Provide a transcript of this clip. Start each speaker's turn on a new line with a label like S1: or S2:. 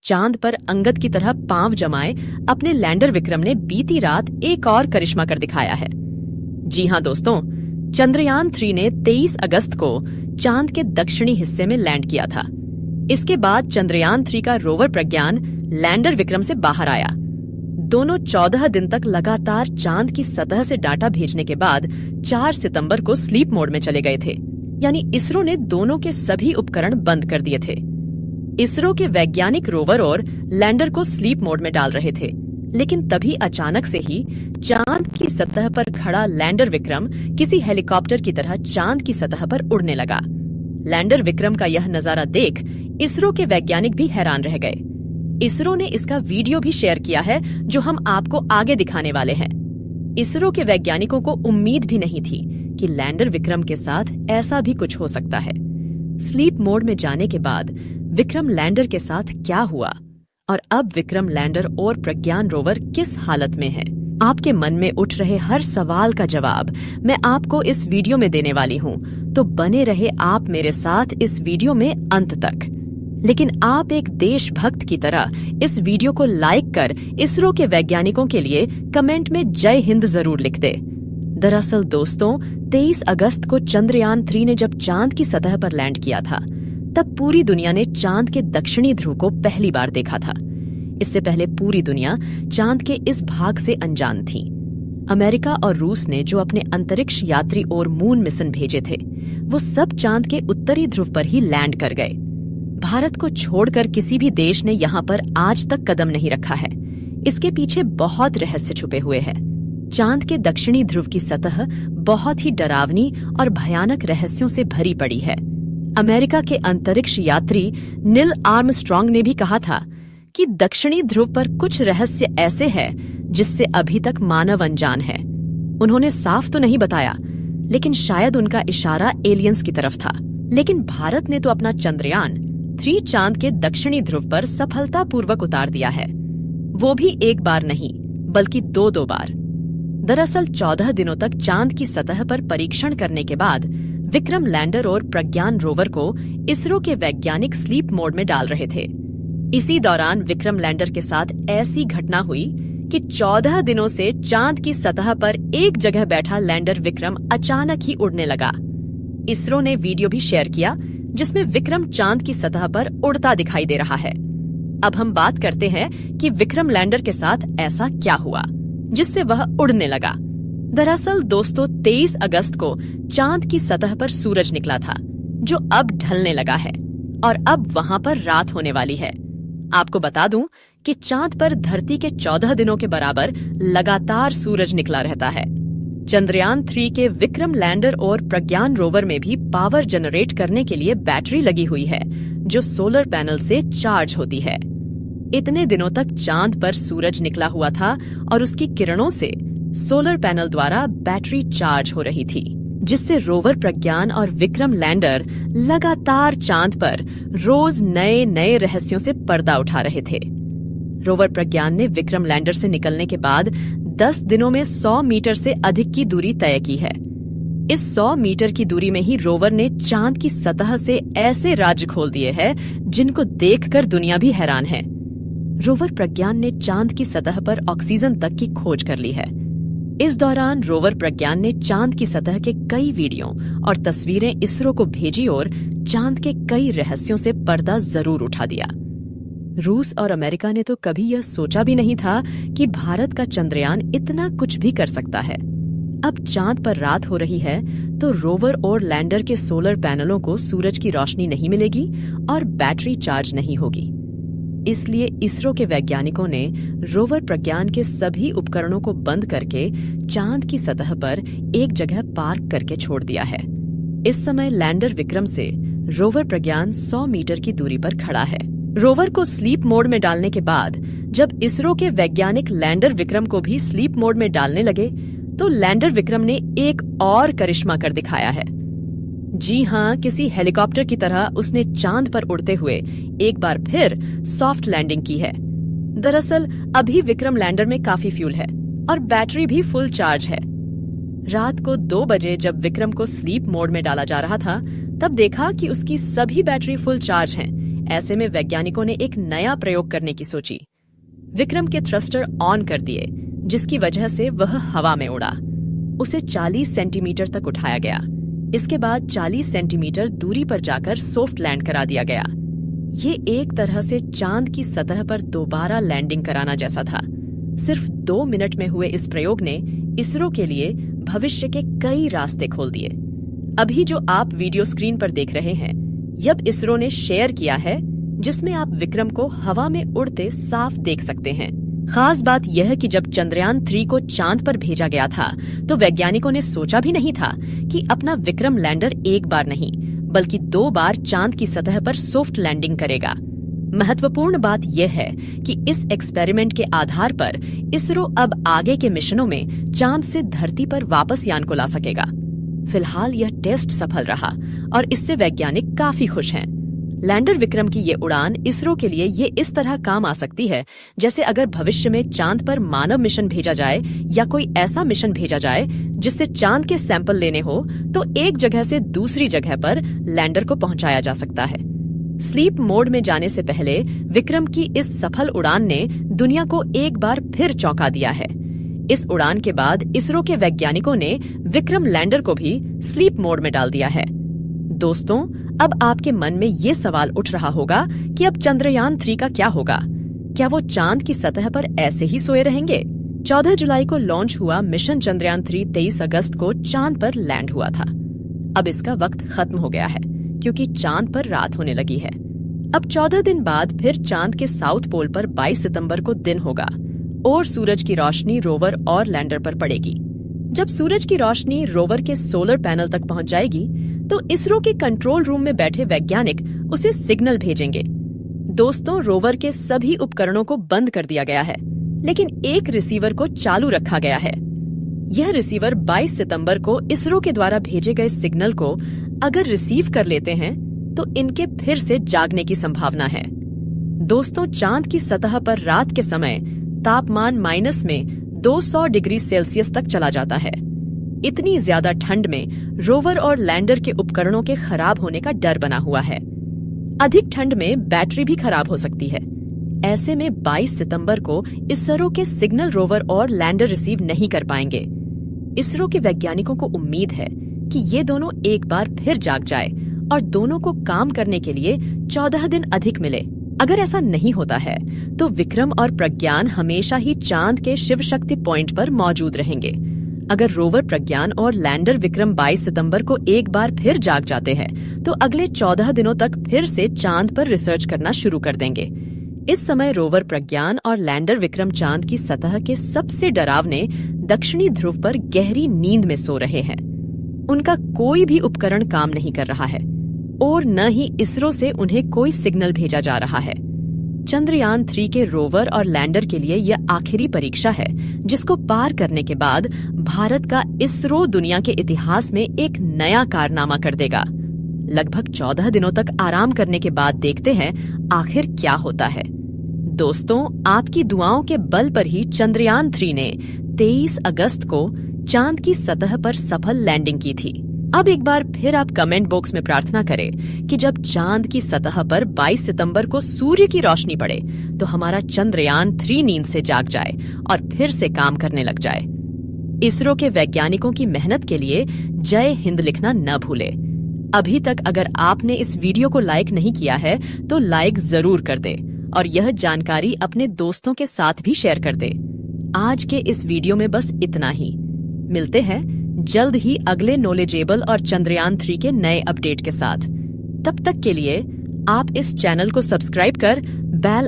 S1: चांद पर अंगद की तरह पांव जमाए अपने लैंडर विक्रम ने बीती रात एक और करिश्मा कर दिखाया है। जी हां दोस्तों, चंद्रयान 3 ने 23 अगस्त को चांद के दक्षिणी हिस्से में लैंड किया था। इसके बाद चंद्रयान 3 का रोवर प्रज्ञान लैंडर विक्रम से बाहर आया। दोनों 14 दिन तक लगातार चांद की सतह से डाटा भेजने के बाद 4 सितंबर को स्लीप मोड में चले गए थे, यानी इसरो ने दोनों के सभी उपकरण बंद कर दिए थे। इसरो के वैज्ञानिक रोवर और लैंडर को स्लीप मोड में डाल रहे थे, लेकिन तभी अचानक से ही चांद की सतह पर खड़ा लैंडर विक्रम किसी हेलीकॉप्टर की तरह चांद की सतह पर उड़ने लगा। लैंडर विक्रम का यह नजारा देख इसरो के वैज्ञानिक भी हैरान रह गए। इसरो ने इसका वीडियो भी शेयर किया है, जो हम आपको आगे दिखाने वाले हैं। इसरो के वैज्ञानिकों को उम्मीद भी नहीं थी कि लैंडर विक्रम के साथ ऐसा भी कुछ हो सकता है। स्लीप मोड में जाने के बाद विक्रम लैंडर के साथ क्या हुआ और अब विक्रम लैंडर और प्रज्ञान रोवर किस हालत में है, आपके मन में उठ रहे हर सवाल का जवाब मैं आपको इस वीडियो में देने वाली हूँ। तो बने रहे आप मेरे साथ इस वीडियो में अंत तक। लेकिन आप एक देशभक्त की तरह इस वीडियो को लाइक कर इसरो के वैज्ञानिकों के लिए कमेंट में जय हिंद जरूर लिख दे। दरअसल दोस्तों, 23 अगस्त को चंद्रयान 3 ने जब चांद की सतह पर लैंड किया था, तब पूरी दुनिया ने चांद के दक्षिणी ध्रुव को पहली बार देखा था। इससे पहले पूरी दुनिया चांद के इस भाग से अनजान थी। अमेरिका और रूस ने जो अपने अंतरिक्ष यात्री और मून मिशन भेजे थे, वो सब चांद के उत्तरी ध्रुव पर ही लैंड कर गए। भारत को छोड़कर किसी भी देश ने यहाँ पर आज तक कदम नहीं रखा है। इसके पीछे बहुत रहस्य छुपे हुए हैं। चांद के दक्षिणी ध्रुव की सतह बहुत ही डरावनी और भयानक रहस्यों से भरी पड़ी है। अमेरिका के अंतरिक्ष यात्री नील आर्मस्ट्रॉन्ग ने भी कहा था कि दक्षिणी ध्रुव पर कुछ रहस्य ऐसे हैं जिससे अभी तक मानव अनजान है। उन्होंने साफ तो नहीं बताया, लेकिन शायद उनका इशारा एलियंस की तरफ था। लेकिन भारत ने तो अपना चंद्रयान 3 चांद के दक्षिणी ध्रुव पर सफलतापूर्वक उतार दिया है, वो भी एक बार नहीं बल्कि 2 बार। दरअसल 14 दिनों तक चांद की सतह पर परीक्षण करने के बाद विक्रम लैंडर और प्रज्ञान रोवर को इसरो के वैज्ञानिक स्लीप मोड में डाल रहे थे। इसी दौरान विक्रम लैंडर के साथ ऐसी घटना हुई कि 14 दिनों से चांद की सतह पर एक जगह बैठा लैंडर विक्रम अचानक ही उड़ने लगा। इसरो ने वीडियो भी शेयर किया जिसमें विक्रम चांद की सतह पर उड़ता दिखाई दे रहा है। अब हम बात करते हैं कि विक्रम लैंडर के साथ ऐसा क्या हुआ जिससे वह उड़ने लगा। दरअसल दोस्तों, 23 अगस्त को चांद की सतह पर सूरज निकला था, जो अब ढलने लगा है और अब वहां पर रात होने वाली है। आपको बता दूं कि चांद पर धरती के 14 दिनों के बराबर लगातार सूरज निकला रहता है। चंद्रयान 3 के विक्रम लैंडर और प्रज्ञान रोवर में भी पावर जनरेट करने के लिए बैटरी लगी हुई है, जो सोलर पैनल से चार्ज होती है। इतने दिनों तक चांद पर सूरज निकला हुआ था और उसकी किरणों से सोलर पैनल द्वारा बैटरी चार्ज हो रही थी, जिससे रोवर प्रज्ञान और विक्रम लैंडर लगातार चांद पर रोज नए नए रहस्यों से पर्दा उठा रहे थे। रोवर प्रज्ञान ने विक्रम लैंडर से निकलने के बाद 10 दिनों में 100 मीटर से अधिक की दूरी तय की है। इस 100 मीटर की दूरी में ही रोवर ने चांद की सतह से ऐसे राज्य खोल दिए हैं जिनको देखकर दुनिया भी हैरान है। रोवर प्रज्ञान ने चांद की सतह पर ऑक्सीजन तक की खोज कर ली है। इस दौरान रोवर प्रज्ञान ने चांद की सतह के कई वीडियो और तस्वीरें इसरो को भेजी और चांद के कई रहस्यों से पर्दा जरूर उठा दिया। रूस और अमेरिका ने तो कभी यह सोचा भी नहीं था कि भारत का चंद्रयान इतना कुछ भी कर सकता है। अब चांद पर रात हो रही है तो रोवर और लैंडर के सोलर पैनलों को सूरज की रोशनी नहीं मिलेगी और बैटरी चार्ज नहीं होगी। इसलिए इसरो के वैज्ञानिकों ने रोवर प्रज्ञान के सभी उपकरणों को बंद करके चांद की सतह पर एक जगह पार्क करके छोड़ दिया है। इस समय लैंडर विक्रम से रोवर प्रज्ञान 100 मीटर की दूरी पर खड़ा है। रोवर को स्लीप मोड में डालने के बाद जब इसरो के वैज्ञानिक लैंडर विक्रम को भी स्लीप मोड में डालने लगे, तो लैंडर विक्रम ने एक और करिश्मा कर दिखाया है। जी हाँ, किसी हेलीकॉप्टर की तरह उसने चांद पर उड़ते हुए एक बार फिर सॉफ्ट लैंडिंग की है। दरअसल अभी विक्रम लैंडर में काफी फ्यूल है और बैटरी भी फुल चार्ज है। रात को 2 बजे जब विक्रम को स्लीप मोड में डाला जा रहा था, तब देखा कि उसकी सभी बैटरी फुल चार्ज हैं। ऐसे में वैज्ञानिकों ने एक नया प्रयोग करने की सोची। विक्रम के थ्रस्टर ऑन कर दिए, जिसकी वजह से वह हवा में उड़ा। उसे 40 सेंटीमीटर तक उठाया गया। इसके बाद 40 सेंटीमीटर दूरी पर जाकर सॉफ्ट लैंड करा दिया गया। ये एक तरह से चांद की सतह पर दोबारा लैंडिंग कराना जैसा था। सिर्फ 2 मिनट में हुए इस प्रयोग ने इसरो के लिए भविष्य के कई रास्ते खोल दिए। अभी जो आप वीडियो स्क्रीन पर देख रहे हैं, यह इसरो ने शेयर किया है, जिसमें आप विक्रम को हवा में उड़ते साफ देख सकते हैं। खास बात यह है कि जब चंद्रयान 3 को चांद पर भेजा गया था, तो वैज्ञानिकों ने सोचा भी नहीं था कि अपना विक्रम लैंडर एक बार नहीं, बल्कि 2 बार चांद की सतह पर सॉफ्ट लैंडिंग करेगा। महत्वपूर्ण बात यह है कि इस एक्सपेरिमेंट के आधार पर इसरो अब आगे के मिशनों में चांद से धरती पर वापस यान को ला सकेगा। फिलहाल यह टेस्ट सफल रहा और इससे वैज्ञानिक काफी खुश हैं। लैंडर विक्रम की ये उड़ान इसरो के लिए ये इस तरह काम आ सकती है जैसे अगर भविष्य में चांद पर मानव मिशन भेजा जाए या कोई ऐसा मिशन भेजा जाए जिससे चांद के सैंपल लेने हो, तो एक जगह से दूसरी जगह पर लैंडर को पहुंचाया जा सकता है। स्लीप मोड में जाने से पहले विक्रम की इस सफल उड़ान ने दुनिया को एक बार फिर चौंका दिया है। इस उड़ान के बाद इसरो के वैज्ञानिकों ने विक्रम लैंडर को भी स्लीप मोड में डाल दिया है। दोस्तों, अब आपके मन में ये सवाल उठ रहा होगा कि अब चंद्रयान 3 का क्या होगा? क्या वो चांद की सतह पर ऐसे ही सोए रहेंगे? 14 जुलाई को लॉन्च हुआ मिशन चंद्रयान 3 23 अगस्त को चांद पर लैंड हुआ था। अब इसका वक्त खत्म हो गया है, क्योंकि चांद पर रात होने लगी है। अब 14 दिन बाद फिर चांद के साउथ पोल पर 22 सितंबर को दिन होगा और सूरज की रोशनी रोवर और लैंडर पर पड़ेगी। जब सूरज की रोशनी रोवर के सोलर पैनल तक पहुंच जाएगी, तो इसरो के कंट्रोल रूम में बैठे वैज्ञानिक उसे सिग्नल भेजेंगे। दोस्तों, रोवर के सभी उपकरणों को बंद कर दिया गया है, लेकिन एक रिसीवर को चालू रखा गया है। यह रिसीवर 22 सितंबर को इसरो के द्वारा भेजे गए सिग्नल को अगर रिसीव कर लेते हैं, तो इनके फिर से जागने की संभावना है। दोस्तों, चांद की सतह पर रात के समय तापमान माइनस में 200 डिग्री सेल्सियस तक चला जाता है। इतनी ज्यादा ठंड में रोवर और लैंडर के उपकरणों के खराब होने का डर बना हुआ है। अधिक ठंड में बैटरी भी खराब हो सकती है। ऐसे में 22 सितंबर को इसरो के सिग्नल रोवर और लैंडर रिसीव नहीं कर पाएंगे। इसरो के वैज्ञानिकों को उम्मीद है कि ये दोनों एक बार फिर जाग जाए और दोनों को काम करने के लिए 14 दिन अधिक मिले। अगर ऐसा नहीं होता है, तो विक्रम और प्रज्ञान हमेशा ही चांद के शिव शक्ति पॉइंट पर मौजूद रहेंगे। अगर रोवर प्रज्ञान और लैंडर विक्रम 22 सितंबर को एक बार फिर जाग जाते हैं, तो अगले 14 दिनों तक फिर से चांद पर रिसर्च करना शुरू कर देंगे। इस समय रोवर प्रज्ञान और लैंडर विक्रम चांद की सतह के सबसे डरावने दक्षिणी ध्रुव पर गहरी नींद में सो रहे हैं। उनका कोई भी उपकरण काम नहीं कर रहा है और न ही इसरो से उन्हें कोई सिग्नल भेजा जा रहा है। चंद्रयान 3 के रोवर और लैंडर के लिए यह आखिरी परीक्षा है, जिसको पार करने के बाद भारत का इसरो दुनिया के इतिहास में एक नया कारनामा कर देगा। लगभग 14 दिनों तक आराम करने के बाद देखते हैं आखिर क्या होता है। दोस्तों, आपकी दुआओं के बल पर ही चंद्रयान 3 ने 23 अगस्त को चांद की सतह पर सफल लैंडिंग की थी। अब एक बार फिर आप कमेंट बॉक्स में प्रार्थना करें कि जब चांद की सतह पर 22 सितंबर को सूर्य की रोशनी पड़े, तो हमारा चंद्रयान 3 नींद से जाग जाए और फिर से काम करने लग जाए। इसरो के वैज्ञानिकों की मेहनत के लिए जय हिंद लिखना न भूले। अभी तक अगर आपने इस वीडियो को लाइक नहीं किया है, तो लाइक जरूर कर दे और यह जानकारी अपने दोस्तों के साथ भी शेयर कर दे। आज के इस वीडियो में बस इतना ही। मिलते हैं जल्द ही अगले नॉलेजेबल और चंद्रयान 3 के नए अपडेट के साथ। तब तक के लिए आप इस चैनल को सब्सक्राइब कर बेल